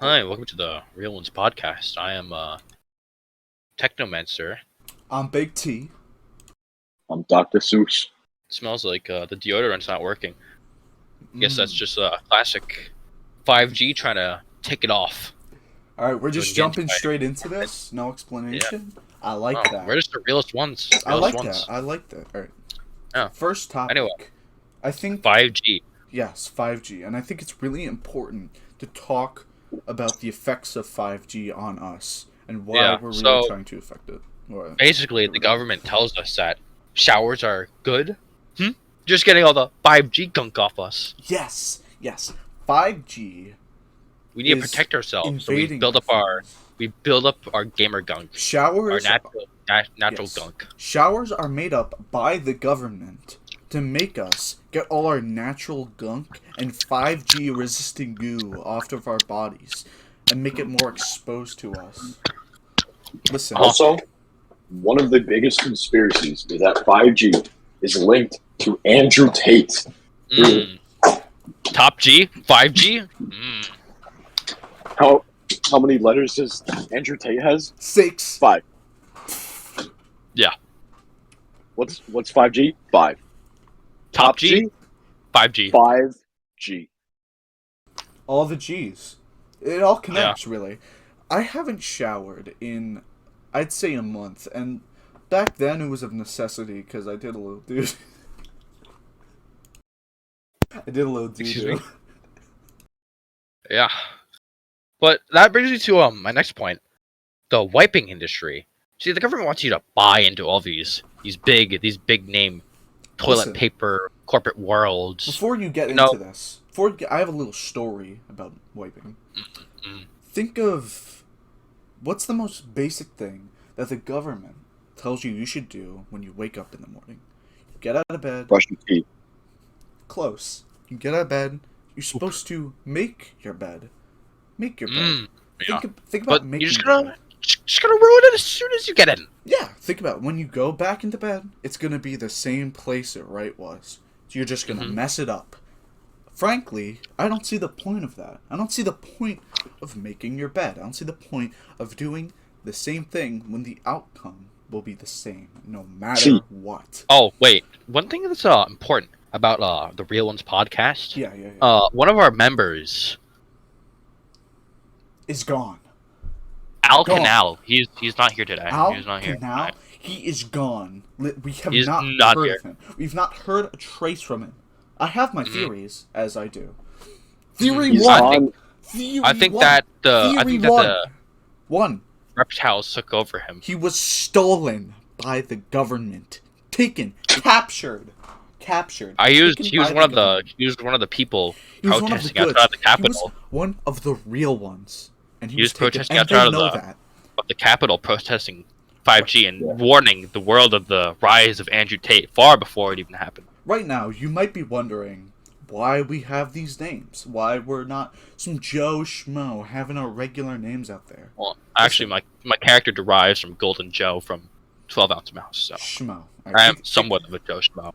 Hi, welcome to the Real Ones podcast. I am Technomancer. I'm Big T. I'm Dr. Seuss. It smells like the deodorant's not working. I guess that's just a classic 5G trying to take it off. Alright, we're just Again, jumping straight into this. No explanation. I like Oh, that. we're just the realest ones. I like ones. that. I like that. Alright. Yeah. First topic. Anyway. I think 5G. yes, 5G. And I think it's really important to talk about the effects of 5G on us and why we're really trying to affect it. Basically, the government tells us that showers are good. Just getting all the 5G gunk off us. Yes. 5G. We need to protect ourselves. So we build up our gamer gunk. Showers. Our natural gunk. Showers are made up by the government to make us get all our natural gunk and 5G resisting goo off of our bodies and make it more exposed to us. Listen. Also, one of the biggest conspiracies is that 5G is linked to Andrew Tate. Top G? 5G? How many letters does Andrew Tate has? 6. 5. Yeah. What's 5G? 5. Top G? 5G. 5G. All the G's. It all connects, really. I haven't showered in, I'd say, a month, and back then it was of necessity because I did a little dude. Excuse me? Yeah. But that brings me to my next point. The wiping industry. See, the government wants you to buy into all these big name toilet paper corporate worlds. Before you get into this, I have a little story about wiping. Think of what's the most basic thing that the government tells you should do when you wake up in the morning. You get out of bed. Brush your teeth. Close. You get out of bed. You're supposed to make your bed. Make your bed. Think about making your bed. Just gonna ruin it as soon as you get in. Yeah, think about it. When you go back into bed, it's gonna be the same place it was. So you're just gonna mess it up. Frankly, I don't see the point of that. I don't see the point of making your bed. I don't see the point of doing the same thing when the outcome will be the same, no matter what. Oh, wait. One thing that's important about the Real Ones podcast. Yeah. One of our members is gone. Canal. He's not here today. He's not here. Canal. He is gone. We have He's not heard of him. We've not heard a trace from him. I have my theories, as I do. Theory one. I think that the reptiles took over him. He was stolen by the government, taken, captured. He was one of the people protesting outside the Capitol. He was one of the real ones, and he was protesting outside of the Capitol, protesting 5G and warning the world of the rise of Andrew Tate far before it even happened. Right now, you might be wondering why we have these names. Why we're not some Joe Schmo having our regular names out there. Well, actually, my character derives from Golden Joe from 12 Ounce Mouse. So Schmo. I am somewhat of a Joe Schmo.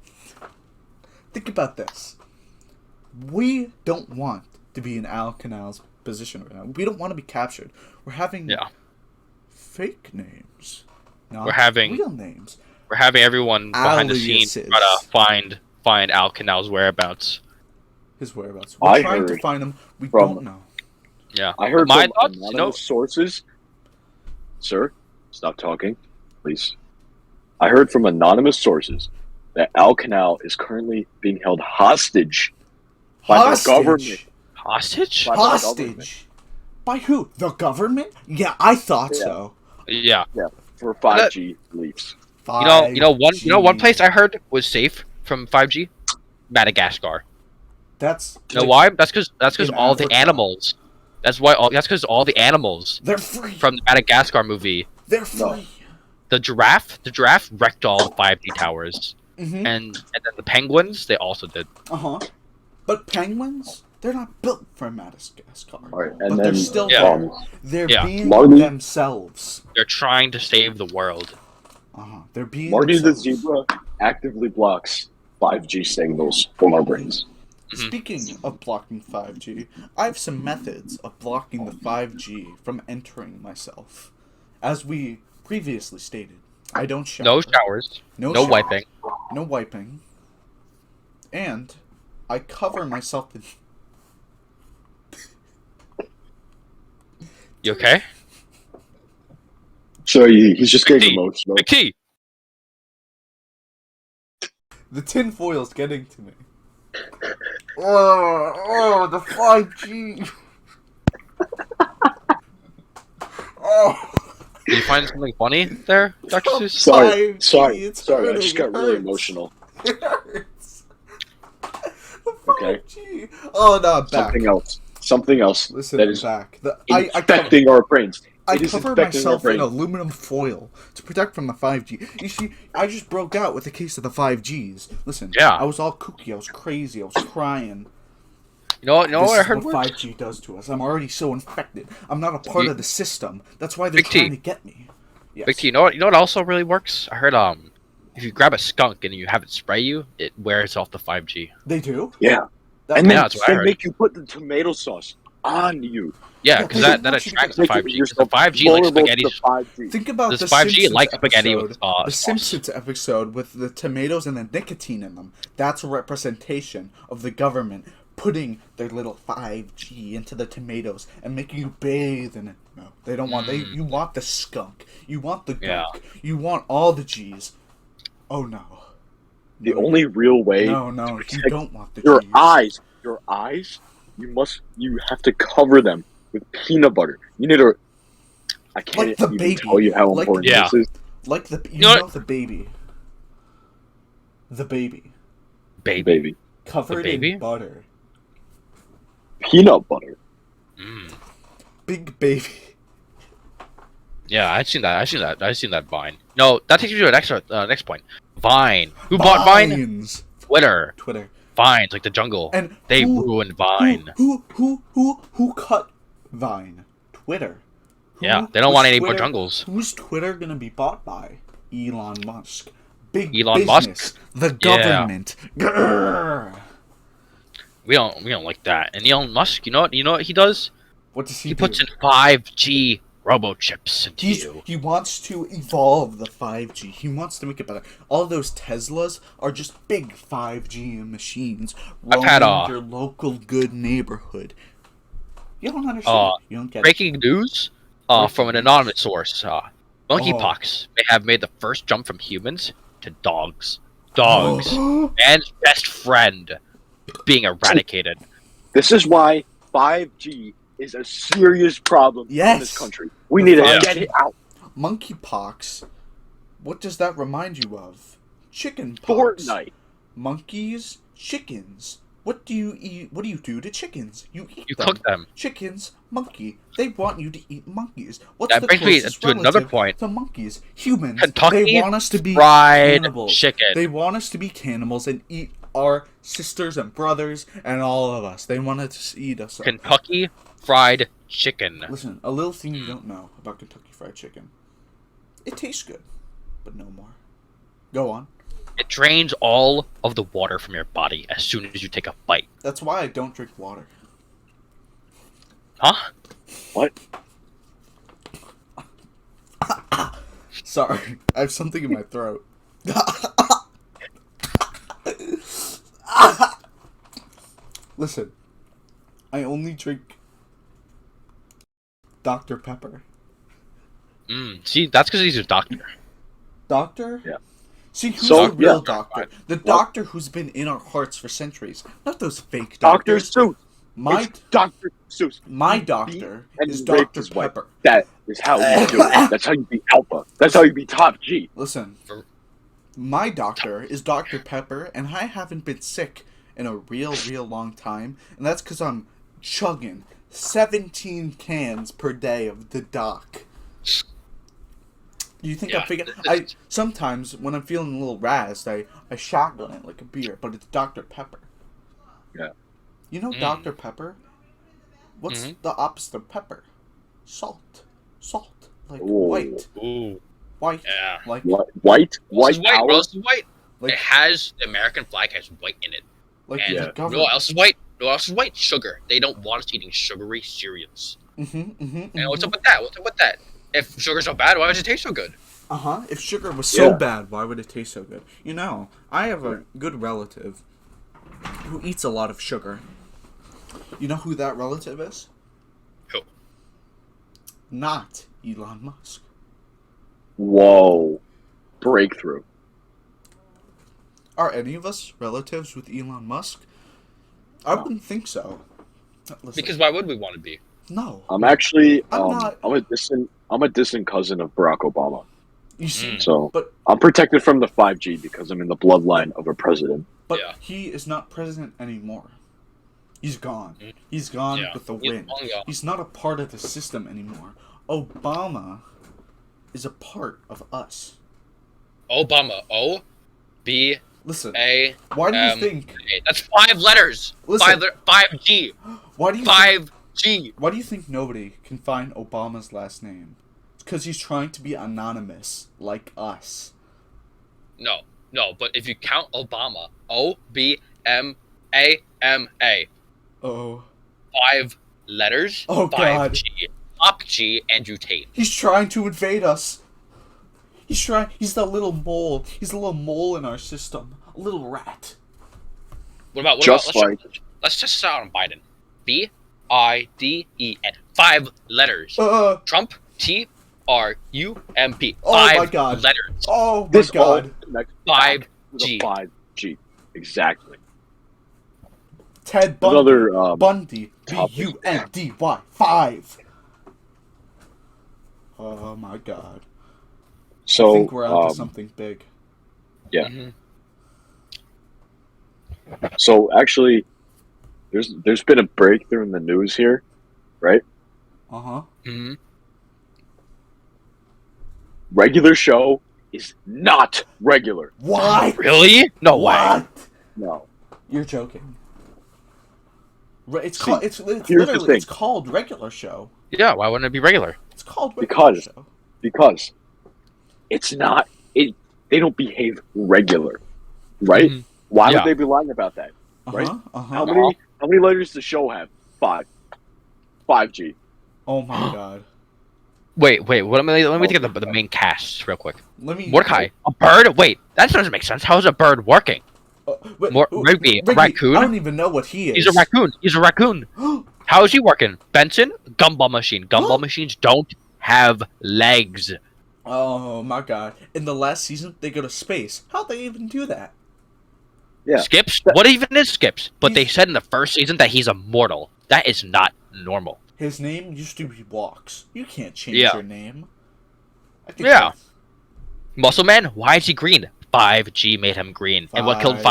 Think about this. We don't want to be in Al Canal's position right now. We don't want to be captured. We're having fake names, not real names. We're having everyone behind the scenes try to find Al Canal's whereabouts. His whereabouts. We're trying to find him. We don't know. Yeah. I heard from anonymous sources. Sir, stop talking, please. I heard from anonymous sources that Al Canal is currently being held hostage by the government. Hostage? By who? The government? Yeah, I thought so. Yeah. For 5G leaks. You know one place I heard was safe from 5G? Madagascar. That's why? That's because all the animals. That's because all the animals. They're free. From the Madagascar movie. They're free. The giraffe wrecked all the 5G towers. And then the penguins, they also did. But penguins, they're not built for Madagascar. Right, but they're still they're being themselves. They're trying to save the world. They're being Marty the zebra actively blocks 5G signals from our brains. Speaking of blocking 5G, I have some methods of blocking the 5G from entering myself. As we previously stated, I don't shower. No showers. No showers, wiping. No wiping. And I cover myself in... You okay? Sorry, he's just getting emotional. Big T! The tin foil's getting to me. Oh, the 5G. Oh. Did you find something funny there, Dr. Seuss? Sorry. I just got really hurts. emotional. It hurts. The 5G. Okay. Oh, no, I'm back. Something else. Listen, that I'm is back. infecting our brains. I cover myself in aluminum foil to protect from the 5G. You see, I just broke out with a case of the 5Gs. Listen, Yeah. I was all kooky, I was crazy, I was crying. You know what I heard? This is what 5G does to us. I'm already so infected. I'm not a part of the system. That's why they're Big T. trying to get me. Yes. Big T, you know what also really works? I heard if you grab a skunk and you have it spray you, it wears off the 5G. They do? Yeah. That And then that's what I they heard. make you put the tomato sauce on you. Yeah, because that attracts the 5G. Because the 5G like spaghetti. Think about This the 5G Simpsons like spaghetti with episode, the sauce. Simpsons episode with the tomatoes and the nicotine in them. That's a representation of the government putting their little 5G into the tomatoes and making you bathe in it. No, they don't want. You want the skunk. You want the gunk. You want all the G's. Oh no. The only real way. No, to you don't want the your G's. Your eyes. You have to cover them with peanut butter. You need to. I can't Like the even baby. tell you how important this is. Like the you know the baby. The baby. Baby. Covered in butter. Peanut butter. Big baby. Yeah, I've seen that Vine. No, that takes me to the next point. Vine. Who bought Vine? Twitter. Vines, like the jungle. And they ruined Vine. Who cut Vine? Twitter. Yeah, they don't want any more jungles. Who's Twitter gonna be bought by? Elon Musk. Big Elon business. Musk. The government. Yeah. We don't like that. And Elon Musk, you know what he does? What does he do? He puts in 5G robo-chips into you. He wants to evolve the 5G. He wants to make it better. All those Teslas are just big 5G machines roaming your local good neighborhood. You don't understand. You don't get breaking news from an anonymous source. Monkeypox may have made the first jump from humans to dogs. Man's best friend being eradicated. This is why 5G is a serious problem in this country. We need to get it out. Monkeypox. What does that remind you of? Chicken pox. Fortnite. Monkeys, chickens. What do you eat? What do you do to chickens? You eat them. You cook them. Chickens, monkey. They want you to eat monkeys. What's that the brings me closest to another point. to monkeys? Humans. Kentucky they want us to be fried cannibals. chicken. They want us to be cannibals and eat our sisters and brothers and all of us. They want to eat us. Kentucky Fried Chicken. Listen, a little thing you don't know about Kentucky Fried Chicken. It tastes good, but no more. Go on. It drains all of the water from your body as soon as you take a bite. That's why I don't drink water. Huh? What? Sorry, I have something in my throat. Listen, I only drink Dr. Pepper. See, that's because he's a doctor. Doctor? Yeah. See, who's the real doctor? The doctor who's been in our hearts for centuries. Not those fake doctors. Dr. Seuss. My Dr. Seuss. My doctor is Dr. Pepper. That is how you do it. That's how you be alpha. That's how you be top G. Listen, my doctor is Dr. Pepper, and I haven't been sick in a real long time, and that's because I'm chugging 17 cans per day of the doc. Do you think I figured? Sometimes when I'm feeling a little razzed, I shotgun it like a beer, but it's Dr. Pepper. Yeah. You know Dr. Pepper? What's the opposite of pepper? Salt. Like white. Ooh. White. Yeah. Like white. This is white, bro. Like, It has the American flag has white in it. Like And the you government. know what else is white? You know what else is white? Sugar. They don't want us eating sugary cereals. And what's up with that? What's up with that? If sugar's so bad, why does it taste so good? If sugar was so bad, why would it taste so good? You know, I have a good relative who eats a lot of sugar. You know who that relative is? Who? Not Elon Musk. Whoa. Breakthrough. Are any of us relatives with Elon Musk? I wouldn't think so. Listen, Because why would we want to be? no. I'm actually I'm not. I'm a distant cousin of Barack Obama. You see, So but I'm protected from the 5G because I'm in the bloodline of a president. Yeah. he is not president anymore. He's gone. He's gone with the wind. He's not a part of the system anymore. Obama is a part of us. Obama. O, B, Listen, A. why do you think? That's 5 letters. Listen. 5G. Why do you 5G. Why do you think nobody can find Obama's last name? It's because he's trying to be anonymous, like us. No, but if you count Obama, O-B-M-A-M-A, Oh. 5 letters, Oh, 5G, Top G, Andrew Tate. He's trying to invade us. He's the little mole. He's a little mole in our system. A little rat. Let's just start on Biden. B-I-D-E-N. 5 letters. Trump, T-R-U-M-P. Oh 5 my God. letters. Oh my God. 5G. 5G. Exactly. Ted Bundy. Another Bundy. topic. B-U-N-D-Y. 5. Oh my God. So I think we're onto something big. Yeah. So actually, there's been a breakthrough in the news here, right? Regular show is not regular. What? Really? No way. No. You're joking. It's See, called. It's here's the literally. thing. It's called regular show. Yeah, why wouldn't it be regular? It's called regular show. Because it's not. They don't behave regular, right? Why would they be lying about that? Right? How many letters does the show have? 5. 5G. Oh my God. Wait. Let me think of the main cast real quick. Let me. Mordecai, a bird? Wait, that doesn't make sense. How is a bird working? Rigby, a raccoon? I don't even know what he is. He's a raccoon. How is he working? Benson? Gumball machine. Gumball machines don't have legs. Oh my God. In the last season, they go to space. How'd they even do that? Yeah. Skips? What even is Skips? But they said in the first season that he's immortal. That is not normal. His name used to be Walks. You can't change your name. Yeah. Muscle Man? Why is he green? 5G made him green. And what killed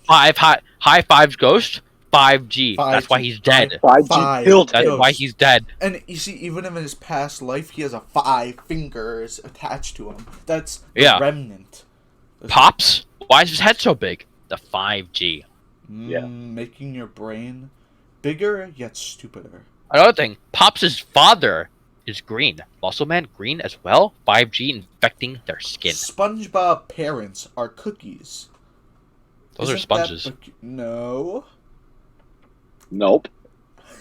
High Five's ghost? 5G. That's why he's dead. 5G killed him. That's why he's dead. And you see, even in his past life, he has 5 fingers attached to him. That's the remnant. Pops? Why is his head so big? The 5G. Making your brain bigger yet stupider. Another thing, Pops' father is green. Muscle Man green as well. 5G infecting their skin. SpongeBob parents are cookies. Those are sponges. No. Nope.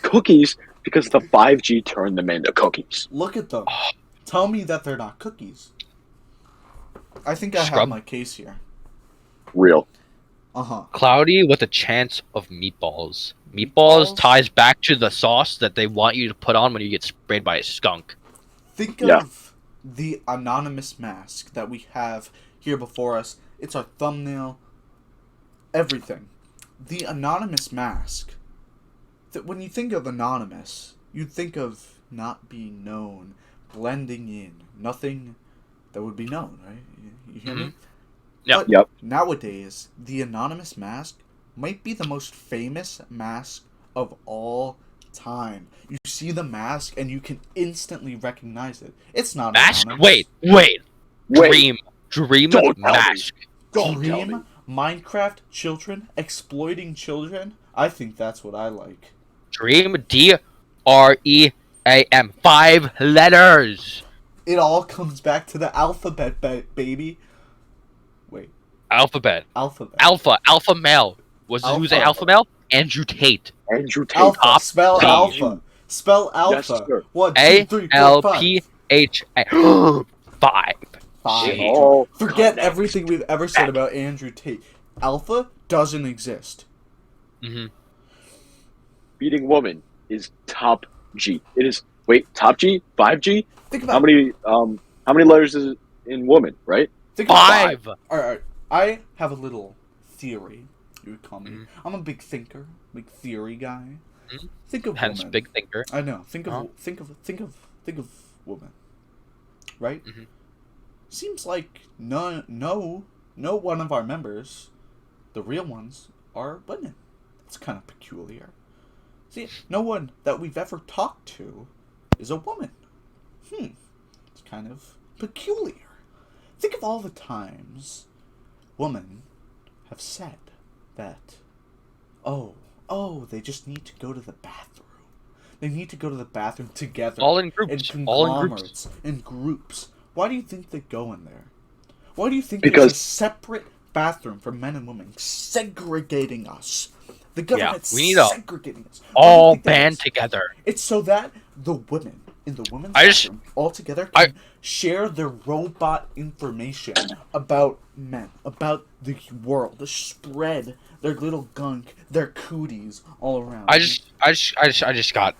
Cookies because the 5G turned them into cookies. Look at them. Tell me that they're not cookies. I think I have my case here. Real. Cloudy with a chance of meatballs. Meatballs ties back to the sauce that they want you to put on when you get sprayed by a skunk. Think of the anonymous mask that we have here before us. It's our thumbnail. Everything. The anonymous mask. When you think of anonymous, you think of not being known, blending in. Nothing that would be known, right? You hear me? Yeah. But nowadays, the anonymous mask might be the most famous mask of all time. You see the mask and you can instantly recognize it. It's not mask. Anonymous. Wait. Dream mask. Dream Minecraft children exploiting children. I think that's what I like. Dream D-R-E-A-M. 5 letters. It all comes back to the alphabet, baby. Wait. Alphabet. Alpha. Alpha male. Who's the alpha male? Andrew Tate. Andrew Tate. Alpha. Top Spell G. alpha. Spell alpha. Yes, sir. 1, 2, A 3, 4, L 5. P H A. 5. Five. G. Oh, Forget connect. everything we've ever said about Andrew Tate. Alpha doesn't exist. Mm-hmm. Beating woman is top G. It is top G, 5G. Think about How many letters is it in woman? Right. Think about 5. Alright. I have a little theory. You would call me. Mhm. I'm a big thinker, big theory guy. Mhm. Think of Hence, woman. big thinker. I know. Think of Uh-huh. think of woman. Right? Mhm. Seems like no one of our members, the real ones, are women. It's kind of peculiar. See, no one that we've ever talked to is a woman. It's kind of peculiar. Think of all the times women have said that, oh, they just need to go to the bathroom. They need to go to the bathroom together. All in groups. In All in conglomerates. In groups. Why do you think they go in there? Why do you think Because- there's a separate bathroom for men and women, segregating us? The government's we need a- segregating us. Why do you All think that band is? together. It's so that the women in the women's I just- bathroom all together can share their robot information about men, about the world, to spread their little gunk, their cooties all around. I just got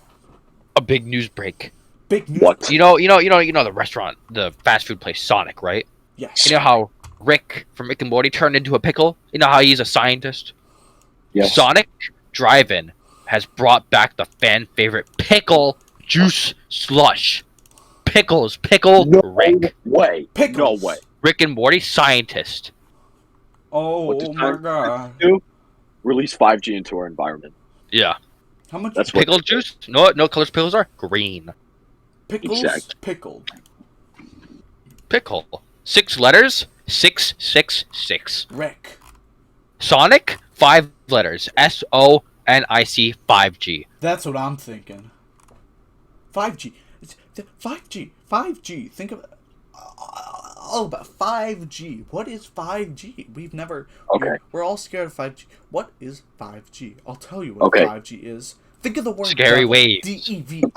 a big news break. Big news. What? You know the restaurant, the fast food place, Sonic, right? Yes. You know how Rick from Rick and Morty turned into a pickle? You know how he's a scientist? Yes. Sonic Drive-In has brought back the fan favorite pickle juice slush. Pickle No Rick. way. Pickles. No way. Rick and Morty scientist. What does Oh my time- god. Do release 5G into our environment. Yeah. How much That's what Pickle juice? No colors pickles are? Green. pickles Exact. pickled? Pickle. 6 letters? 666. Rick. Sonic? 5 letters. SONIC 5G. That's what I'm thinking. 5G. 5G. 5G. Think of all about 5G. What is 5G? We've never. Okay. We're all scared of 5G. What is 5G? I'll tell you what Okay. 5G is. Think of the word Scary devil. waves. DEVIL.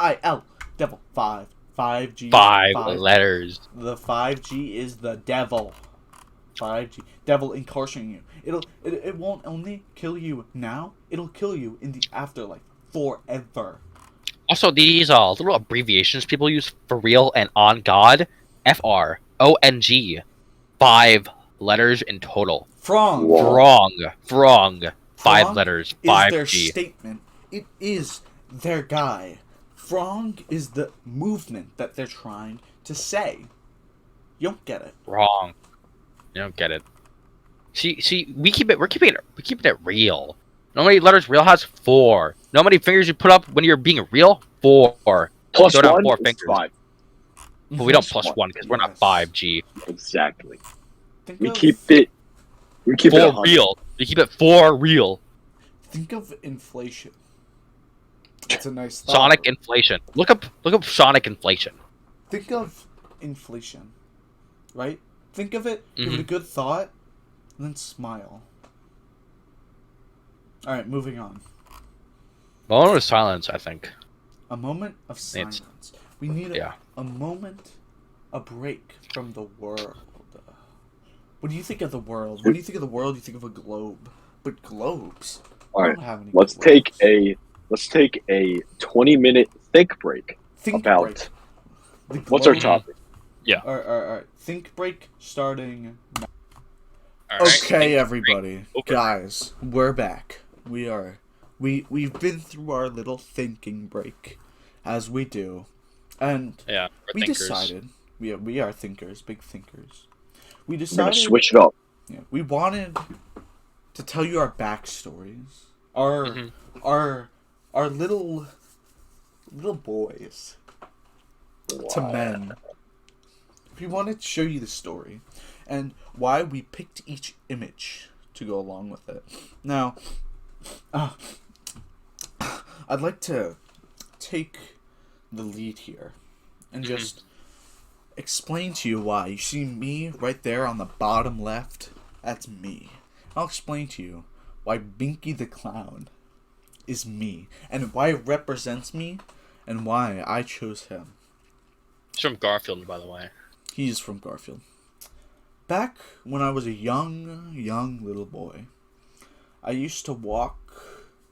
Devil. 5G. 5 letters. The 5G is the devil. 5G. Devil incarcerating you. It won't only kill you now, it'll kill you in the afterlife forever. Also, these little abbreviations people use for real and on God. FRONG. 5 letters in total. Frong Whoa. Frong. 5 Frong letters. is their 5G. statement. It is their guy. Frong is the movement that they're trying to say. You don't get it. Wrong. You don't get it. See, we're keeping it real. Know how many letters real has? 4. Know how many fingers you put up when you're being real? 4. Plus Throw down 4 one is fingers. 5. But we don't Plus plus one. 1 because we're not Yes. 5G. Exactly. Think We of, keep it. We keep it For 100. real. We keep it for real. Think of inflation. That's a nice thought. Sonic inflation. Look up Sonic inflation. Think of inflation, right? Think of it, give it a Mhm. good thought, and then smile. Alright, moving on. Moment of silence, I think. A moment of silence. We need a moment, a break from the world. When you think of the world, when you think of the world, you think of a globe. But globes All right. don't have any Let's globes. take a 20-minute think break Think about break. The what's our globe- topic. Alright. Think break starting now. Alright. Okay, everybody, Over. guys, we're back. We've been through our little thinking break, as we do, and Yeah, we're we thinkers. decided we are thinkers, big thinkers. We We're gonna decided switch it up. we wanted to tell you our backstories, our Mhm. our little boys to men. We wanted to show you the story and why we picked each image to go along with it. Now, I'd like to take the lead here and just explain to you why. You see me right there on the bottom left? That's me. I'll explain to you why Binky the Clown is me, and why it represents me, and why I chose him. He's from Garfield, by the way. He's from Garfield. Back when I was a young little boy, I used to walk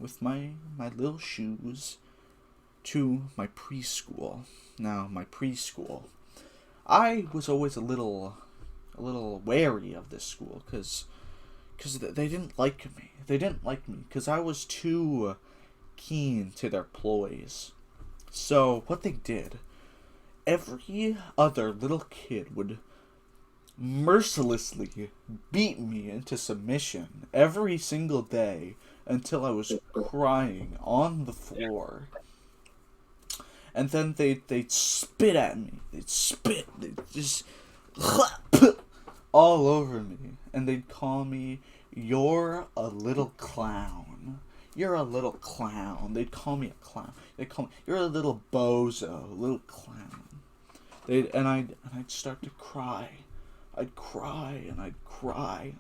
with my little shoes to my preschool. Now, my preschool, I was always a little wary of this school because they didn't like me. They didn't like me because I was too keen to their ploys. So what they did, every other little kid would mercilessly beat me into submission every single day until I was crying on the floor. And then they'd spit at me. They'd just all over me. And they'd call me, "You're a little clown. You're a little clown." They'd call me a clown. They'd call me, "You're a little bozo, little clown." I'd start to cry. I'd cry and I'd cry.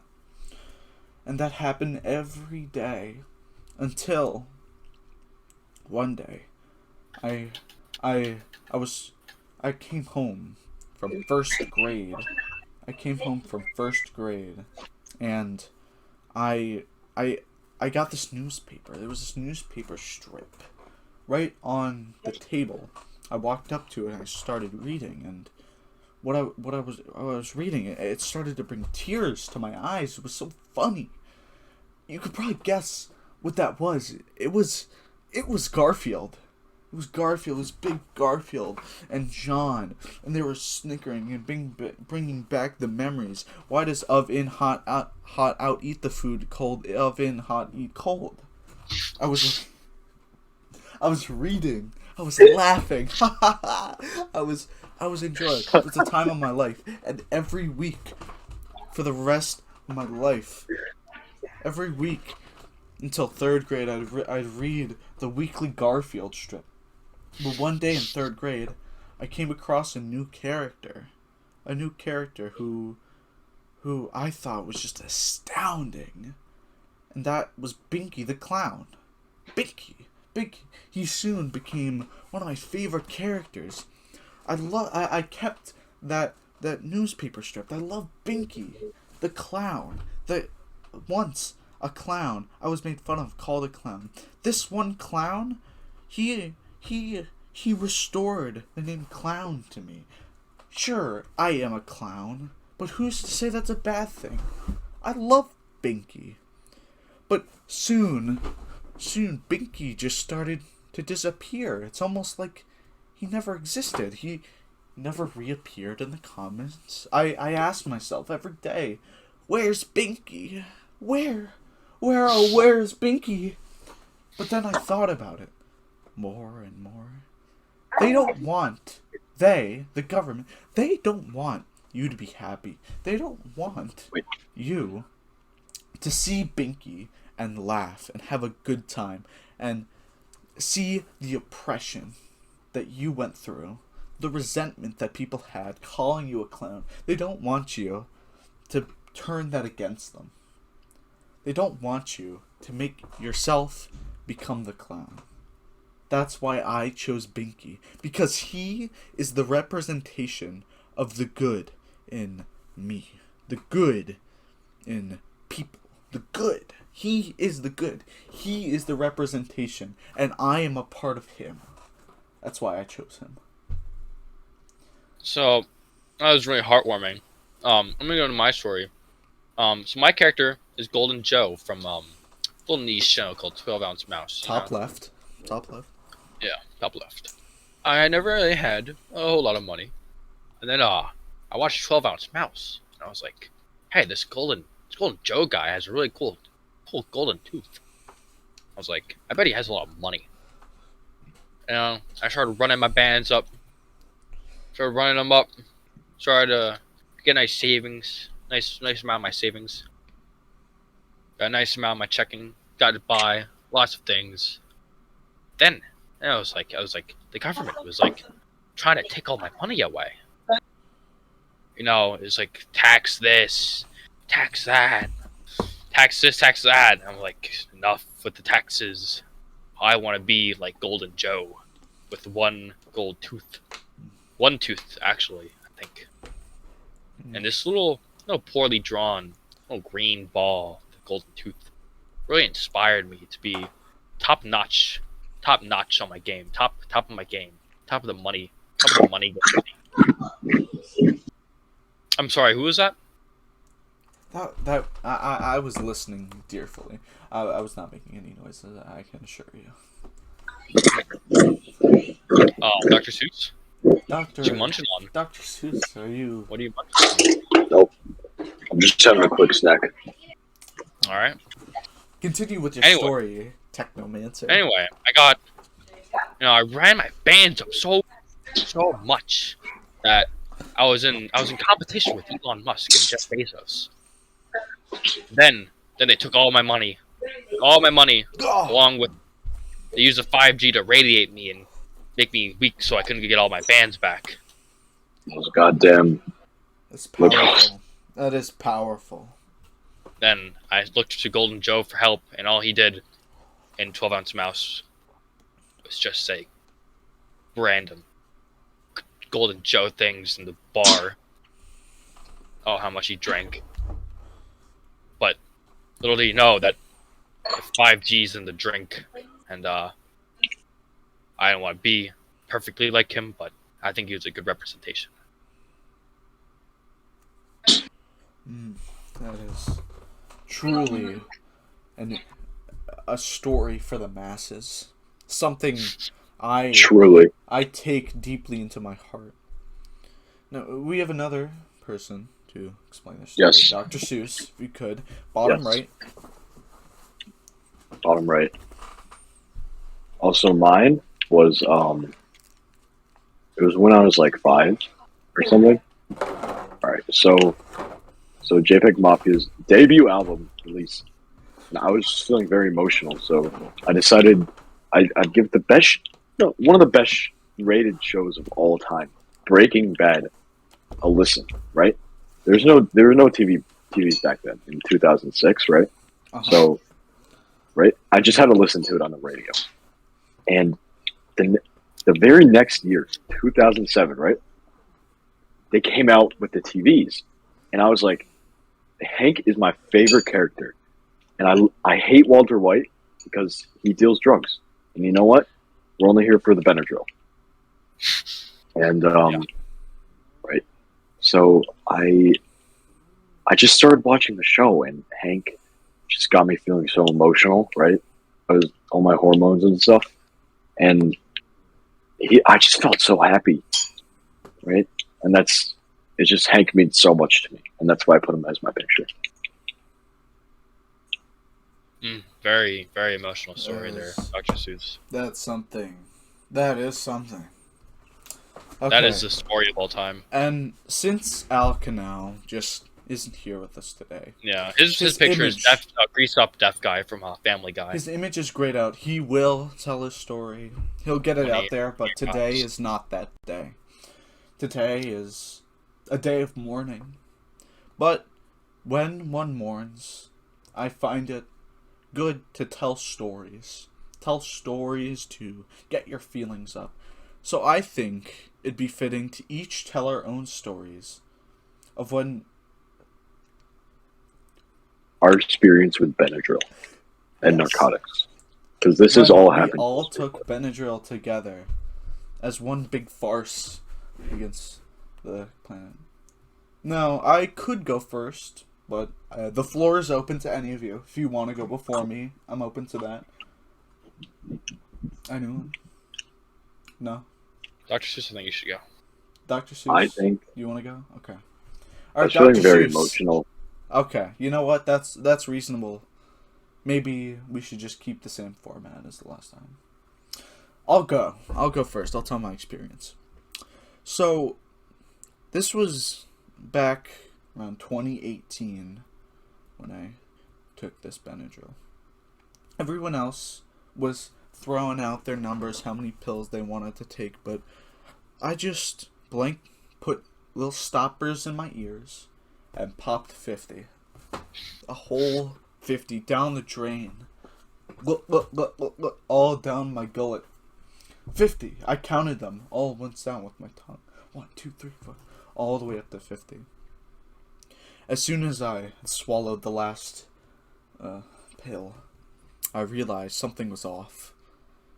And that happened every day until one day I came home from first grade. And I got this newspaper. There was this newspaper strip right on the table. I walked up to it and I started reading, and what I was reading, it started to bring tears to my eyes. It was so funny. You could probably guess what that was. It was Garfield. It was Garfield. It was big Garfield and John, and they were snickering and bringing back the memories. Why does oven hot out eat the food, cold oven hot eat cold? I was reading. I was laughing. I was enjoying. It was the time of my life, and every week, for the rest of my life, every week until third grade, I'd read the weekly Garfield strip. But one day in third grade, I came across a new character who I thought was just astounding, and that was Binky the Clown. Binky. He soon became one of my favorite characters. I kept that newspaper strip. I love Binky the Clown. Once a clown, I was made fun of, called a clown. This one clown, he restored the name Clown to me. Sure, I am a clown, but who's to say that's a bad thing? I love Binky. But soon Binky just started to disappear. It's almost like he never existed. He never reappeared in the comments. I ask myself every day, where's Binky? Where's Binky? But then I thought about it more and more. The government, they don't want you to be happy. They don't want you to see Binky and laugh and have a good time and see the oppression that you went through, the resentment that people had calling you a clown. They don't want you to turn that against them. They don't want you to make yourself become the clown. That's why I chose Binky, because he is the representation of the good in me, the good in people, the good. He is the good. He is the representation, and I am a part of him. That's why I chose him. So, that was really heartwarming. I'm gonna go into my story. So my character is Golden Joe from a little niche show called 12 Ounce Mouse. Top left. Yeah, top left. I never really had a whole lot of money, and then I watched 12 Ounce Mouse, and I was like, hey, this Golden Joe guy has a really cool golden tooth. I was like, I bet he has a lot of money. I started running my bands up. Started running them up. Started to get nice savings. Nice amount of my savings. Got a nice amount of my checking. Got to buy lots of things. Then I was like, the government was like trying to take all my money away. It's like tax this, tax that, tax this, tax that. And I'm like, enough with the taxes. I want to be like Golden Joe, with one gold tooth. One tooth, actually, I think. And this little poorly drawn, little green ball, the golden tooth, really inspired me to be top notch on my game, top of my game, top of the money game. I'm sorry, who was that? I was listening dearfully. I was not making any noises, I can assure you. Dr. Seuss? Dr. Did you munch on? Dr. Seuss, are you... What are you munching on? Nope. I'm just having a quick snack. Alright. Continue with your story, Technomancer. Anyway, I ran my bands up so much that I was in competition with Elon Musk and Jeff Bezos. Then they took all my money, along with, they used the 5G to radiate me and make me weak so I couldn't get all my bands back. Those goddamn... That's powerful. That is powerful. Then I looked to Golden Joe for help, and all he did in 12-ounce mouse was just say random Golden Joe things in the bar. Oh, how much he drank. But little did he know that the 5G's in the drink, and I don't want to be perfectly like him, but I think he was a good representation. That is truly a story for the masses. Something I take deeply into my heart. Now, we have another person to explain this story. Yes. Dr. Seuss, if you could. Bottom right. Bottom right. Also, mine was, it was when I was like 5 or something. Alright, so JPEG Mafia's debut album released, and I was feeling very emotional, so I decided I'd give one of the best rated shows of all time, Breaking Bad, a listen, right? There were no TVs back then in 2006, right? Uh-huh. So, right, I just had to listen to it on the radio, and the very next year, 2007, right, they came out with the TVs, and I was like, Hank is my favorite character, and I hate Walter White because he deals drugs, and you know what? We're only here for the Benadryl. And right, so I just started watching the show, and Hank just got me feeling so emotional, right? I was all my hormones and stuff, and I just felt so happy, right? And it's just Hank means so much to me, and that's why I put him as my picture. Very, very emotional story there, Dr. Seuss. That's something. That is something. Okay. That is the story of all time. And since Al Canal just isn't here with us today. Yeah, his picture is greased up deaf guy from Family Guy. His image is grayed out. He will tell his story. He'll get it out there, but today is not that day. Today is a day of mourning. But when one mourns, I find it good to tell stories. Tell stories to get your feelings up. So I think it'd be fitting to each tell our own stories of when our experience with Benadryl and narcotics, because this is all happening. We all took Benadryl together as one big farce against the planet. No, I could go first, but the floor is open to any of you. If you want to go before me, I'm open to that. Anyone? No? Dr. Seuss, I think you should go. Dr. Seuss? I think. You want to go? Okay. I was feeling very emotional. Okay, you know what? That's reasonable. Maybe we should just keep the same format as the last time. I'll go first. I'll tell my experience. So, this was back around 2018 when I took this Benadryl. Everyone else was throwing out their numbers, how many pills they wanted to take, but I just put little stoppers in my ears and popped 50. A whole 50 down the drain. Look, all down my gullet. 50. I counted them. All went down with my tongue. 1, 2, 3, 4. All the way up to 50. As soon as I swallowed the last pill, I realized something was off.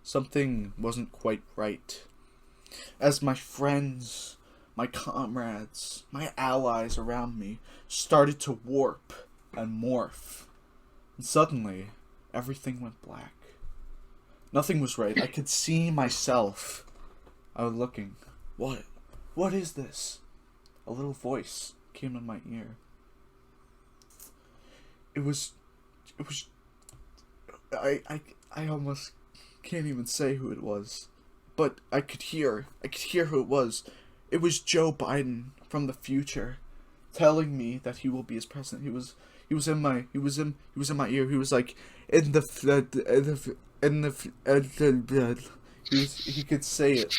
Something wasn't quite right. As my friends, my comrades, my allies around me started to warp and morph, and suddenly everything went black. Nothing was right. I could see myself. I was looking. What? What is this? A little voice came in my ear. It was I almost can't even say who it was, but I could hear who it was. It was Joe Biden from the future, telling me that he will be his president. He was in my ear. He was like, he could say it.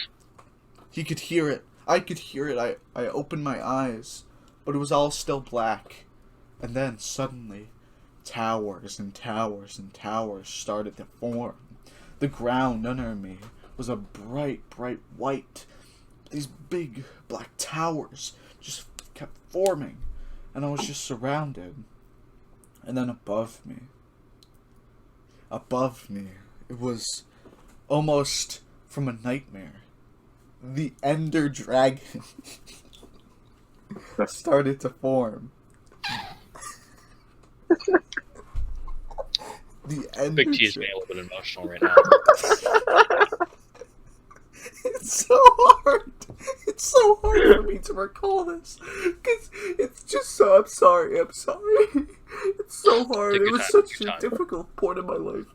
He could hear it. I could hear it. I opened my eyes, but it was all still black. And then suddenly, towers and towers and towers started to form. The ground under me was a bright white. These big black towers just kept forming, and I was just surrounded. And then above me, it was almost from a nightmare. The Ender Dragon started to form. The Ender Big T is being a little bit emotional right now. It's so hard. It's so hard for me to recall this, because it's just so. I'm sorry. It's so hard. It was such a difficult point in my life.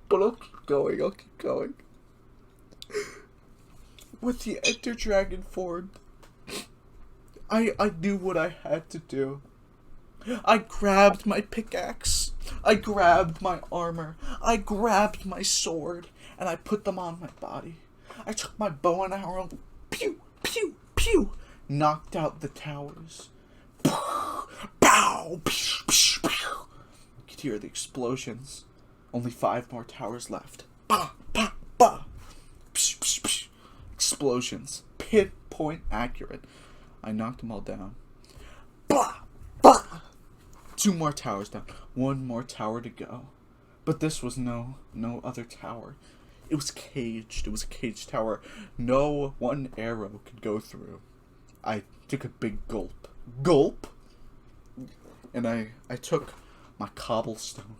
But I'll keep going. With the Ender Dragon formed, I knew what I had to do. I grabbed my pickaxe. I grabbed my armor. I grabbed my sword, and I put them on my body. I took my bow and arrow, pew, pew, pew, knocked out the towers. Pow, pew, pew, pew. You could hear the explosions. Only 5 more towers left. Bah, bah, bah. Pew, pew, pew. Explosions. Pinpoint accurate. I knocked them all down. Bah, bah. 2 more towers down. 1 more tower to go. But this was no other tower. It was caged. It was a caged tower. No one arrow could go through. I took a big gulp. Gulp! And I took my cobblestone.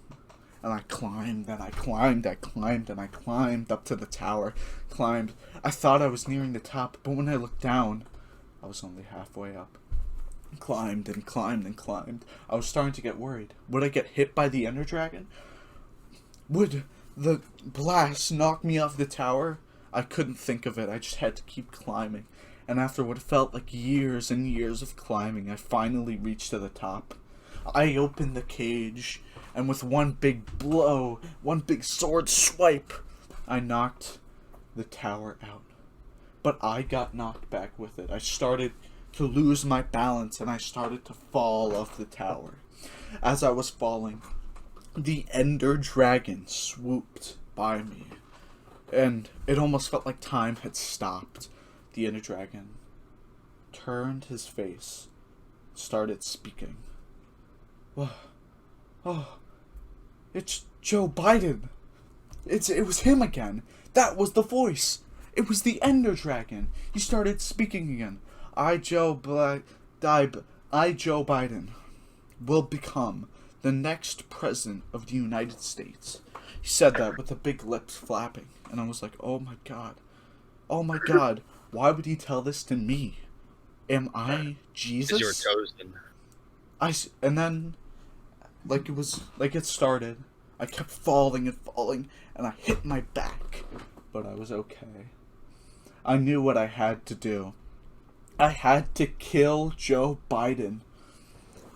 And I climbed, and I climbed, and I climbed up to the tower. Climbed. I thought I was nearing the top, but when I looked down, I was only halfway up. Climbed and climbed and climbed. I was starting to get worried. Would I get hit by the Ender Dragon? Would the blast knocked me off the tower? I couldn't think of it. I just had to keep climbing. And after what felt like years and years of climbing, I finally reached to the top. I opened the cage, and with one big blow, one big sword swipe, I knocked the tower out. But I got knocked back with it. I started to lose my balance, and I started to fall off the tower. As I was falling, the Ender Dragon swooped by me, and it almost felt like time had stopped. The Ender Dragon turned his face, started speaking. Oh, it's Joe Biden. It was him again. That was the voice. It was the Ender Dragon. He started speaking again. I, Joe Biden, will become the next president of the United States. He said that with the big lips flapping, and I was like, oh my god, why would he tell this to me? Am I Jesus? Because you were chosen. And then, it started, I kept falling, and I hit my back, but I was okay. I knew what I had to do. I had to kill Joe Biden.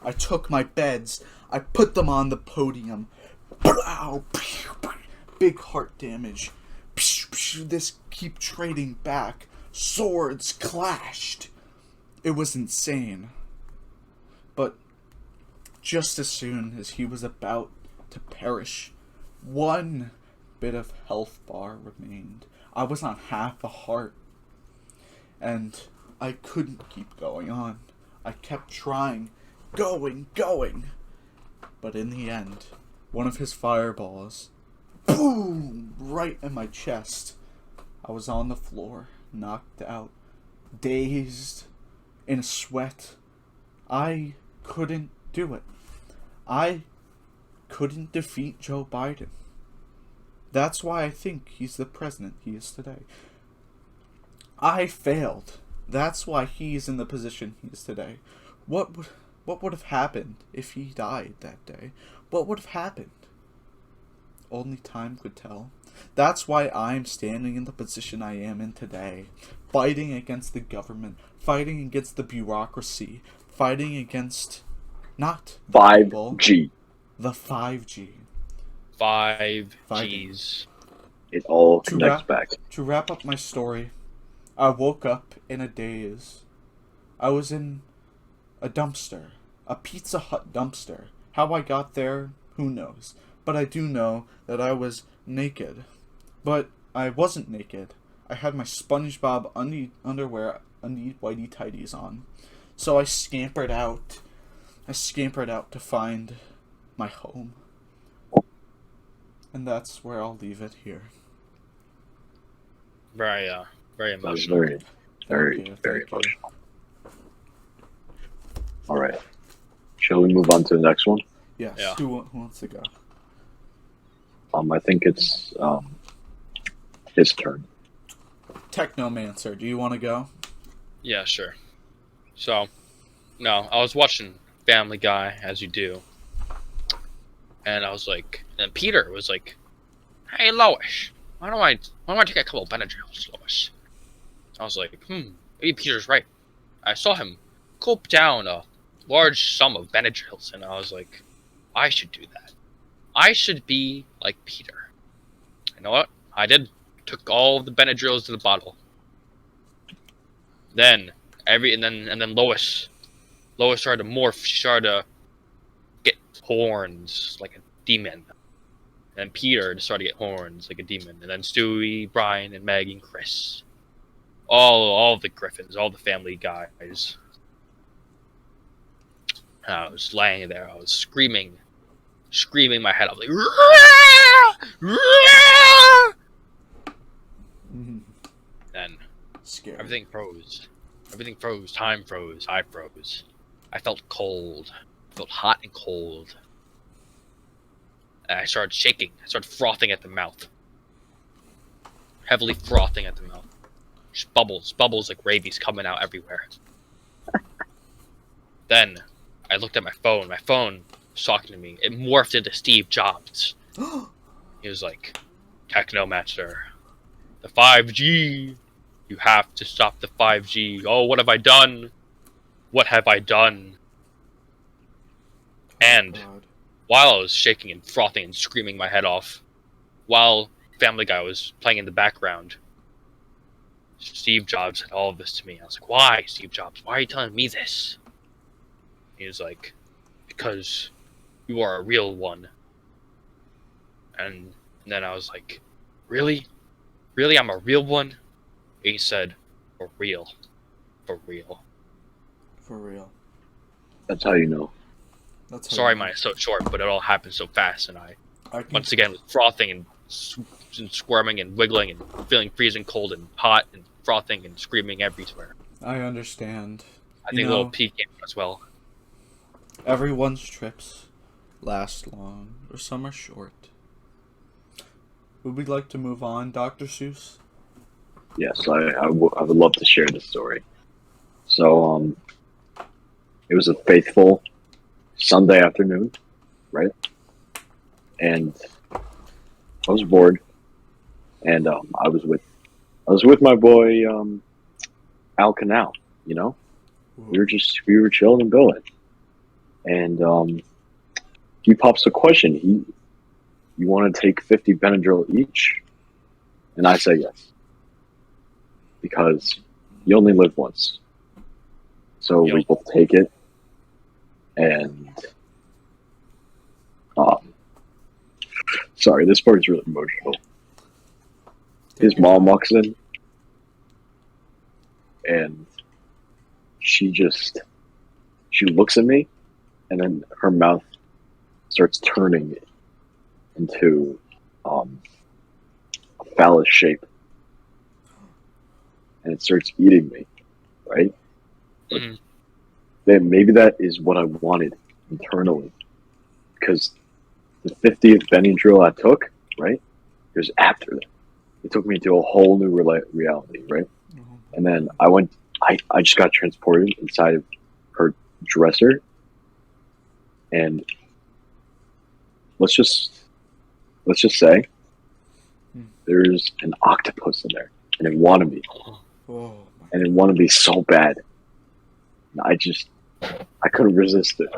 I took my beds. I put them on the podium. Big heart damage. This keep trading back. Swords clashed. It was insane. But just as soon as he was about to perish, one bit of health bar remained. I was on half a heart, and I couldn't keep going on. I kept trying, going, but in the end, one of his fireballs, boom, right in my chest. I was on the floor, knocked out, dazed, in a sweat. I couldn't do it. I couldn't defeat Joe Biden. That's why I think he's the president he is today. I failed. That's why he's in the position he is today. What would have happened if he died that day? What would have happened? Only time could tell. That's why I'm standing in the position I am in today. Fighting against the government. Fighting against the bureaucracy. Fighting against... not 5G. The 5G. 5Gs. It all connects back. To wrap up my story, I woke up in a daze. I was in a dumpster. A Pizza Hut dumpster. How I got there, who knows. But I do know that I was naked. But I wasn't naked. I had my SpongeBob underwear, whitey tighties on. So I scampered out. To find my home. And that's where I'll leave it here. Very That was emotional. very emotional. All right. Shall we move on to the next one? Yes. Yeah. Who wants to go? I think it's his turn. Technomancer, do you want to go? Yeah, sure. So, no, I was watching Family Guy, as you do. And I was like, and Peter was like, "Hey, Lois, why don't I take a couple of Benadryls, Lois?" I was like, maybe Peter's right. I saw him gulp down a large sum of Benadryls, and I was like, I should do that. I should be like Peter. You know what? I did. Took all of the Benadryls to the bottle. Then Lois started to morph. She started to get horns like a demon. And Peter started to get horns like a demon. And then Stewie, Brian, and Meg, and Chris. All the Griffins, all the Family Guys. And I was laying there. I was screaming my head off. Like, then Scary. everything froze. Time froze. I froze. I felt cold. I felt hot and cold. And I started shaking. I started frothing at the mouth. Heavily frothing at the mouth. Just bubbles like rabies coming out everywhere. Then I looked at my phone. My phone was talking to me. It morphed into Steve Jobs. He was like, "Technomancer, the 5G. You have to stop the 5G. Oh, what have I done? What have I done?" And God. while I was shaking and frothing and screaming my head off, while Family Guy was playing in the background, Steve Jobs said all of this to me. I was like, "Why, Steve Jobs? Why are you telling me this?" He was like, "Because you are a real one." And then I was like, "Really? Really? I'm a real one?" And he said, "For real. For real." For real. That's how you know. That's how Sorry, you- mine is so short, but it all happened so fast, and I I can, once again was frothing and squirming and wiggling and feeling freezing cold and hot and frothing and screaming everywhere. I understand. I You think know, little P came as well. everyone's trips last long, or some are short. Would we like to move on, Dr. Seuss? Yes, I would love to share this story. So, it was a faithful Sunday afternoon, right? And I was bored, and I was with my boy Al Canal. You know, we were chilling and building, and he pops a question. You want to take 50 Benadryl each? And I say yes, because you only live once. So we both take it, and Um, sorry, this part is really emotional. His mom walks in, and she looks at me, and then her mouth starts turning into a phallus shape, and it starts eating me, right? Mm-hmm. Then maybe that is what I wanted internally, because the 50th Benny drill I took, right? It was after that. It took me to a whole new reality, right? And then I just got transported inside of her dresser, and let's just say there's an octopus in there, and it wanted me, and it wanted me so bad. And I couldn't resist it.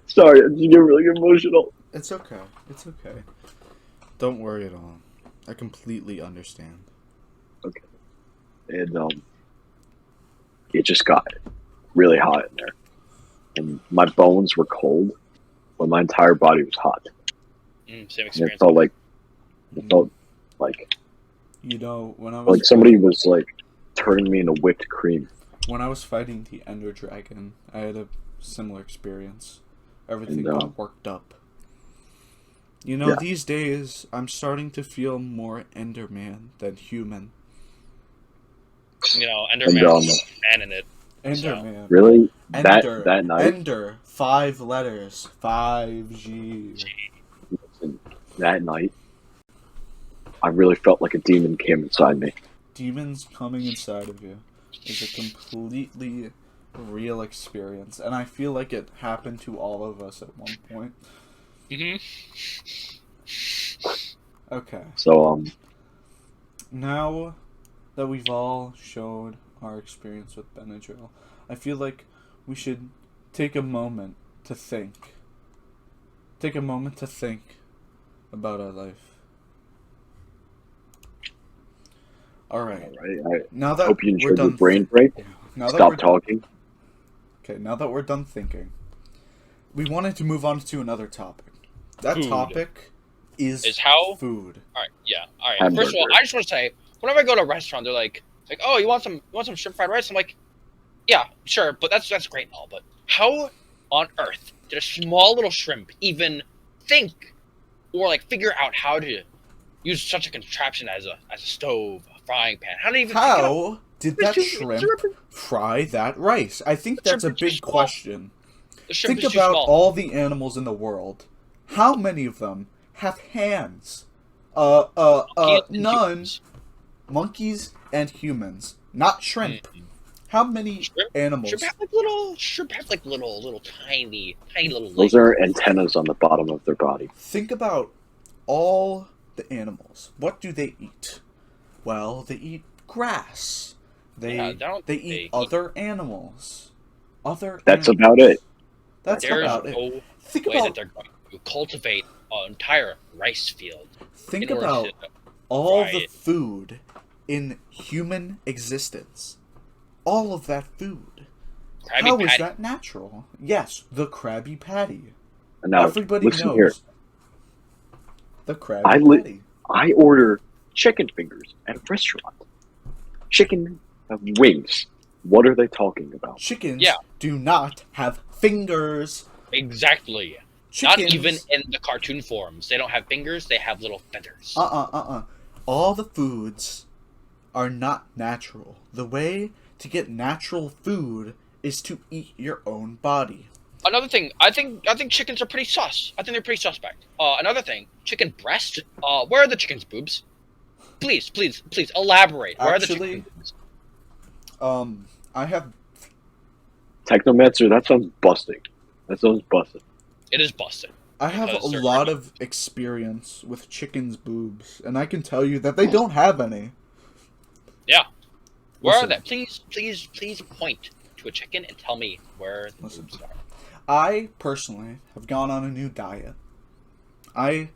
Sorry, you get really emotional. It's okay. It's okay. Don't worry at all. I completely understand. Okay. And it just got really hot in there. And my bones were cold, but my entire body was hot. Same experience. And it felt like You know, when I was like somebody was like turning me into whipped cream. When I was fighting the Ender Dragon, I had a similar experience. Everything And, got worked up. You know, these days, I'm starting to feel more Enderman than human. You know, Enderman has a man in it. Enderman. So. Really? Ender. That night? Ender. 5 letters. 5G. That night, I really felt like a demon came inside me. Demons coming inside of you is a completely real experience, and I feel like it happened to all of us at one point. Mm-hmm. Okay. So, now that we've all showed our experience with Benadryl, I feel like we should take a moment to think. Take a moment to think about our life. Alright. Now that hope you we're enjoyed done your brain break. Stop talking. Okay, now that we're done thinking, we wanted to move on to another topic. That topic is how food. All right. First of all, I just want to say, whenever I go to a restaurant, they're like, oh, you want some shrimp fried rice? I'm like, yeah, sure, but that's great and all, but how on earth did a small little shrimp even think or like figure out how to use such a contraption as a stove, a frying pan? How did that shrimp fry that rice? I think that's a big question. Think about all the animals in the world. How many of them have hands? None. Monkeys and humans, not shrimp. How many animals? Shrimp have little tiny little legs. Those are antennas on the bottom of their body. Think about all the animals. What do they eat? Well, they eat grass. They eat other animals. That's about it. That's about it. Think about that they're going to cultivate an entire rice field. Think about all the food in human existence. All of that food. How is that natural? Yes, the Krabby Patty. Now, everybody knows here. The Krabby Patty. I order chicken fingers at a restaurant. Chicken wings. What are they talking about? Chickens do not have fingers. Exactly. Not even in the cartoon forms. They don't have fingers, they have little feathers. All the foods are not natural. The way to get natural food is to eat your own body. Another thing, I think chickens are pretty sus. I think they're pretty suspect. Another thing, chicken breast. Where are the chicken's boobs? Please elaborate. Where are the chicken's boobs? I have Technomancer. That sounds busting. It is busted. I have a lot of experience with chicken's boobs, and I can tell you that they don't have any. Yeah. Where are they? Please point to a chicken and tell me where the boobs are. I, personally, have gone on a new diet. I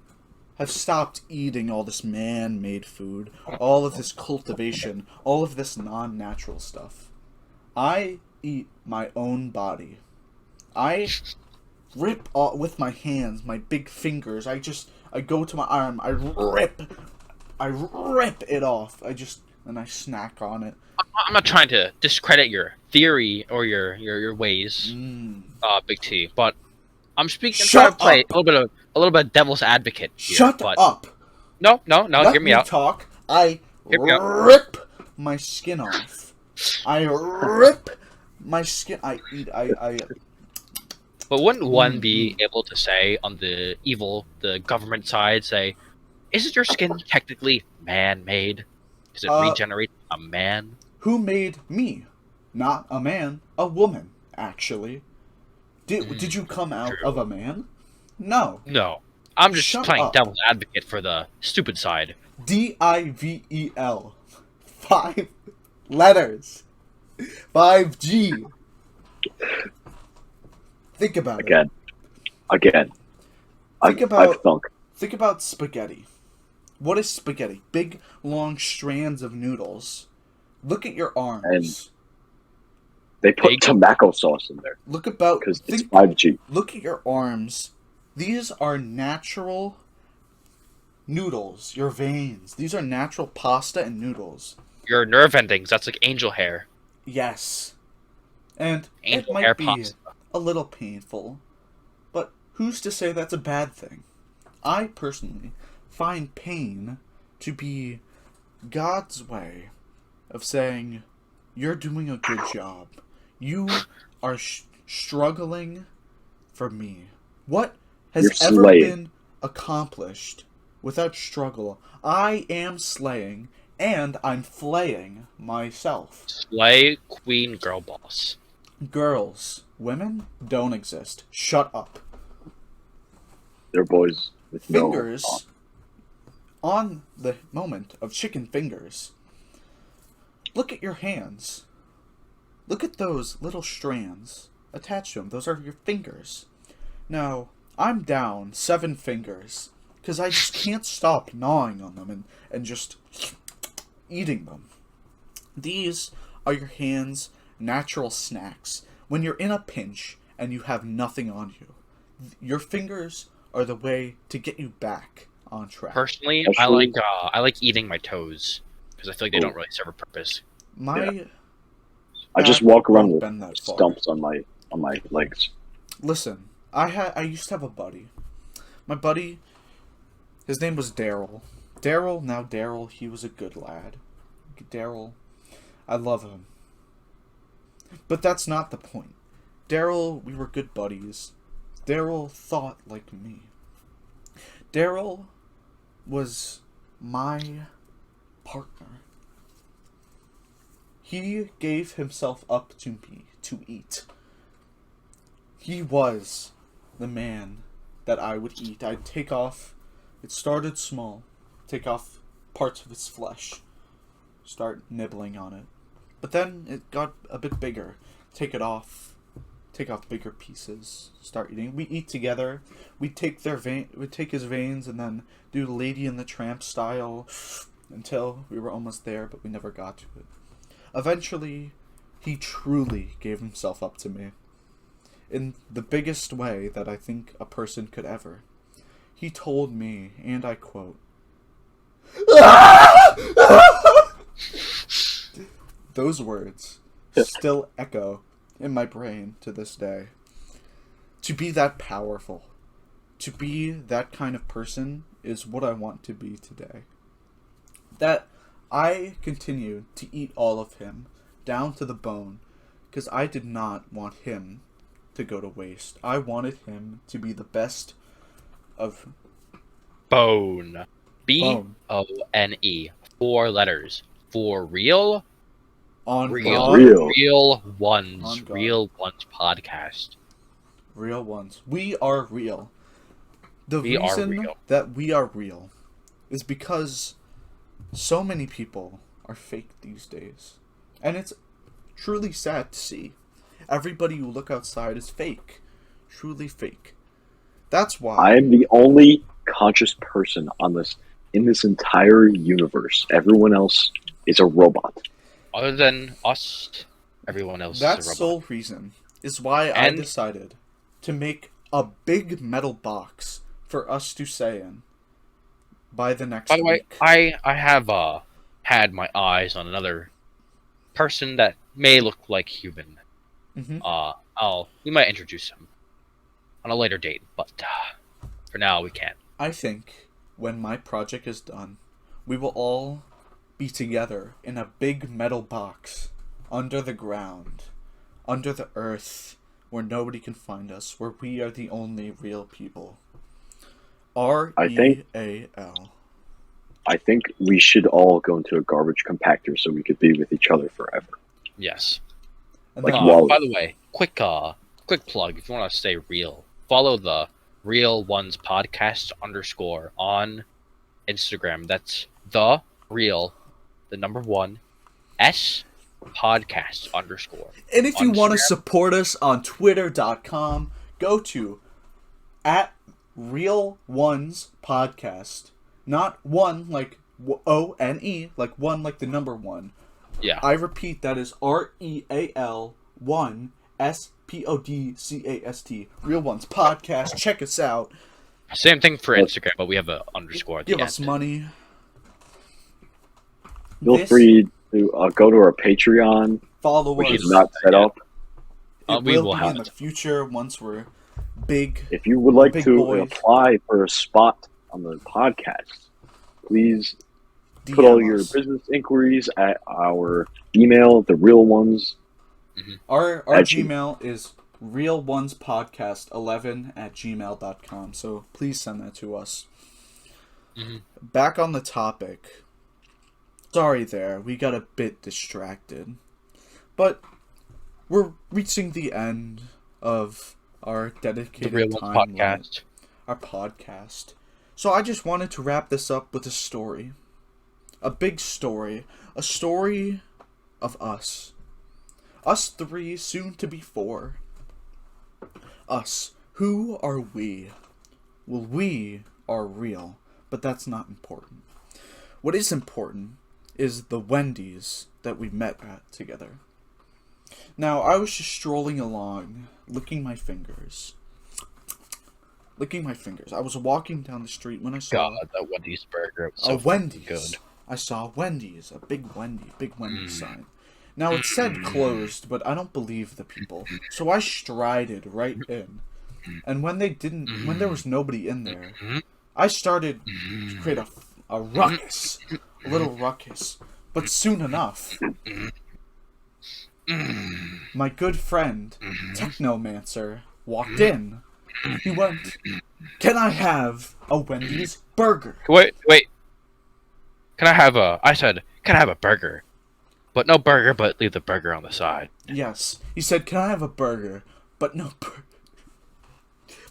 have stopped eating all this man-made food, all of this cultivation, all of this non-natural stuff. I eat my own body. I rip off with my hands, my big fingers. I go to my arm. I rip it off. And I snack on it. I'm not trying to discredit your theory or your ways, Big T, but I'm speaking. I'm trying to play a little bit of devil's advocate here. Shut up. No. Let Hear me out. Talk. I rip my skin off. I rip my skin. I eat. But wouldn't one be able to say on the government side, say, isn't your skin technically man-made? Because it regenerates a man? Who made me? Not a man. A woman, actually. Did you come out of a man? No. No. I'm just playing devil's advocate for the stupid side. DIVEL. 5 letters. 5G. Think about it. Again. Think about spaghetti. What is spaghetti? Big, long strands of noodles. Look at your arms. And they put tomato sauce in there. Because it's 5G. Look at your arms. These are natural noodles. Your veins. These are natural pasta and noodles. Your nerve endings. That's like angel hair. Yes. And angel it might hair be pasta. A little painful. But who's to say that's a bad thing? I personally find pain to be God's way of saying, you're doing a good job. You are struggling for me. What has ever been accomplished without struggle? I am slaying, and I'm flaying myself. Slay, queen, girl boss. Girls. Women don't exist. Shut up. They're boys with fingers. On the moment of chicken fingers. Look at your hands. Look at those little strands attached to them. Those are your fingers. Now, I'm down 7 fingers because I just can't stop gnawing on them and just eating them. These are your hands' natural snacks. When you're in a pinch and you have nothing on you, your fingers are the way to get you back on track. Personally, I like eating my toes because I feel like they don't really serve a purpose. I just walk around with stumps on my legs. Listen, I used to have a buddy. My buddy, his name was Daryl. Daryl, he was a good lad. Daryl, I love him. But that's not the point. Daryl, we were good buddies. Daryl thought like me. Daryl was my partner. He gave himself up to me to eat. He was the man that I would eat. I'd take off, it started small, take off parts of his flesh, start nibbling on it. But then it got a bit bigger. Take off bigger pieces, start eating. We eat together. We'd take his veins and then do Lady and the Tramp style until we were almost there, but we never got to it. Eventually, he truly gave himself up to me. In the biggest way that I think a person could ever. He told me, and I quote, those words still echo in my brain to this day. To be that powerful, to be that kind of person is what I want to be today. That I continued to eat all of him, down to the bone, because I did not want him to go to waste. I wanted him to be the best of... Bone. B-O-N-E. 4 letters. For real? On real. God. Real ones. Real ones podcast. Real ones. We are real. The reason that we are real is because so many people are fake these days. And it's truly sad to see. Everybody you look outside is fake. Truly fake. That's why I am the only conscious person in this entire universe. Everyone else is a robot. Other than us, everyone else is a robot. That sole reason is why I decided to make a big metal box for us to say in by the next By the way, week. I have had my eyes on another person that may look like human. Mm-hmm. We might introduce him on a later date, but for now we can't. I think when my project is done, we will all be together in a big metal box under the ground, under the earth, where nobody can find us, where we are the only real people. R-E-A-L. I think we should all go into a garbage compactor so we could be with each other forever. Yes. And Like then, Wally. By the way, quick plug. If you want to stay real, follow the Real Ones Podcast _ on Instagram. That's the real, the number 1, S podcast _ and if you on want to Instagram. support us on Twitter.com, go to @RealOnesPodcast. Not one like O-N-E, like one like the number 1. Yeah. I repeat, that is REAL 1 SPODCAST. Real Ones Podcast. Check us out. Same thing for Instagram, but we have a underscore at the Give end. us money. Feel free to go to our Patreon, Follow which us. is not set up. It we will will be have in the it. future once we're big. If you would like Big to boys. apply for a spot on the podcast, please DM put all your us. business inquiries at our email, the real ones. Our at Gmail is realonespodcast11@gmail.com. So please send that to us. Mhm. Back on the topic. Sorry there, we got a bit distracted. But we're reaching the end of our The dedicated Real Ones time limit, Podcast. our podcast. So I just wanted to wrap this up with a story. A big story. A story of us. Us 3, soon to be 4. Us. Who are we? Well, we are real, but that's not important. What is important is the Wendy's that we met at together. Now, I was just strolling along, licking my fingers. I was walking down the street when I saw God, that Wendy's burger was a so Wendy's. good. I saw Wendy's, a big Wendy's sign. Now, it said closed, but I don't believe the people. So I strided right in. And when there was nobody in there, I started to create a ruckus. A little ruckus. But soon enough, my good friend, Technomancer, walked in. He went, "Can I have a Wendy's burger?" Wait. I said, can I have a burger? But no burger, but leave the burger on the side. Yes. He said, "Can I have a burger?" But no burger.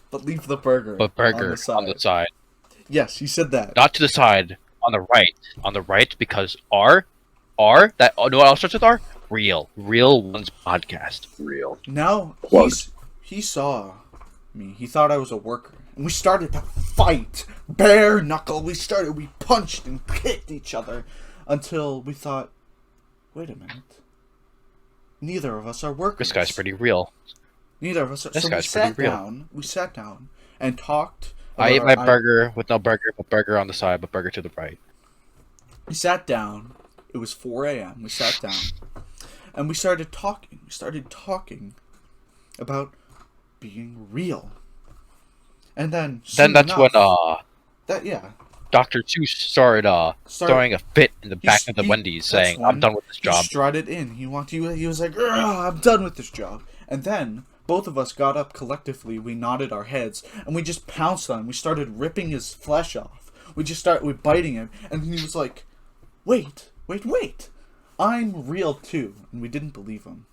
But leave the burger. But burger on the side. Yes, he said that. Not to the side, on the right. On the right, because R, that, oh, no, what else starts with R? Real Ones Podcast. Real. Now, Plug. he saw me. He thought I was a worker. And we started to fight. Bare knuckle. We punched and kicked each other. Until we thought, wait a minute. Neither of us are workers. This guy's pretty real. Neither of us are. This So guy's pretty real. We sat down and talked. I ate about my our- burger with no burger, but burger on the side, but burger to the right. We sat down. It was 4 a.m. We sat down. And we started talking. About being real. And then That's when yeah. Dr. Seuss started throwing a fit in the back of the Wendy's, that's saying, when "I'm done with this He job." strutted in. He was like, "I'm done with this job." And then both of us got up collectively. We nodded our heads and we just pounced on him. We started ripping his flesh off. We started biting him, and he was like, "Wait! I'm real too." And we didn't believe him,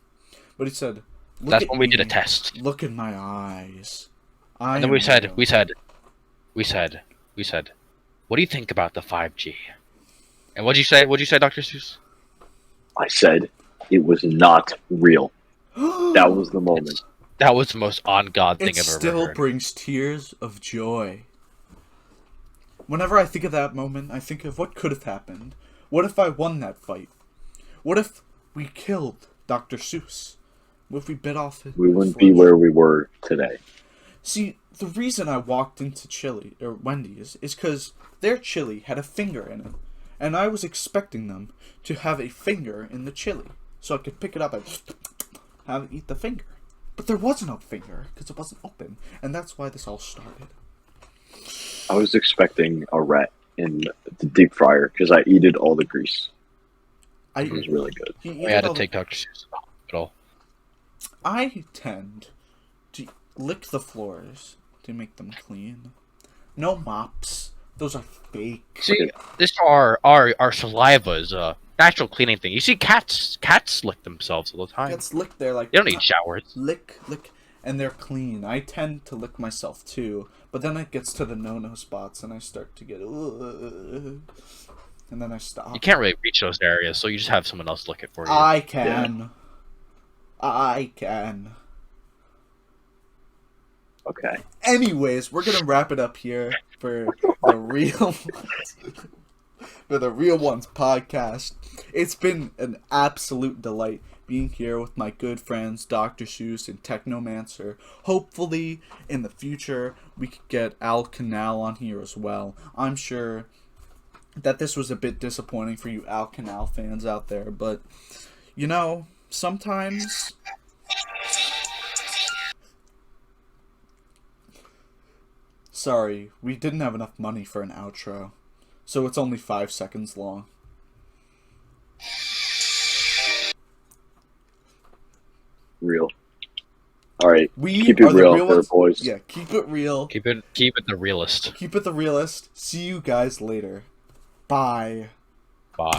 but he said, That's when we did a test. Look in my eyes. And then we said, "What do you think about the 5G?" And what'd you say? Dr. Seuss? I said it was not real. That was the moment. That was the most on-God thing It I've ever still heard. brings tears of joy. Whenever I think of that moment, I think of what could have happened. What if I won that fight? What if we killed Dr. Seuss? What if we bit off his We wouldn't flesh? be where we were today. See, the reason I walked into Chili or Wendy's is because their chili had a finger in it, and I was expecting them to have a finger in the chili, so I could pick it up and eat the finger. But there was no finger because it wasn't open, and that's why this all started. I was expecting a rat in the deep fryer because I eated all the grease. It was really good. We had to take Dr. Seuss to the hospital. I tend to lick the floors to make them clean. No mops. Those are fake. See, this our saliva is a natural cleaning thing. You see, cats lick themselves all the time. Cats lick their They don't need showers. Lick, and they're clean. I tend to lick myself too, but then it gets to the no-no spots, and I start to get and then I stop. You can't really reach those areas, so you just have someone else lick it for you. I can. Yeah. I can. Okay. Anyways, we're gonna wrap it up here for the Real Ones, for the Real Ones podcast. It's been an absolute delight being here with my good friends Dr. Seuss and Technomancer. Hopefully, in the future, we could get Canal on here as well. I'm sure that this was a bit disappointing for you Canal fans out there, but you know, sometimes. Sorry, we didn't have enough money for an outro, so it's only 5 seconds long. Real. All right. We keep it are real, the real ones. boys. Yeah, keep it real. Keep it the realist. Keep it the realist. See you guys later. Bye. Bye.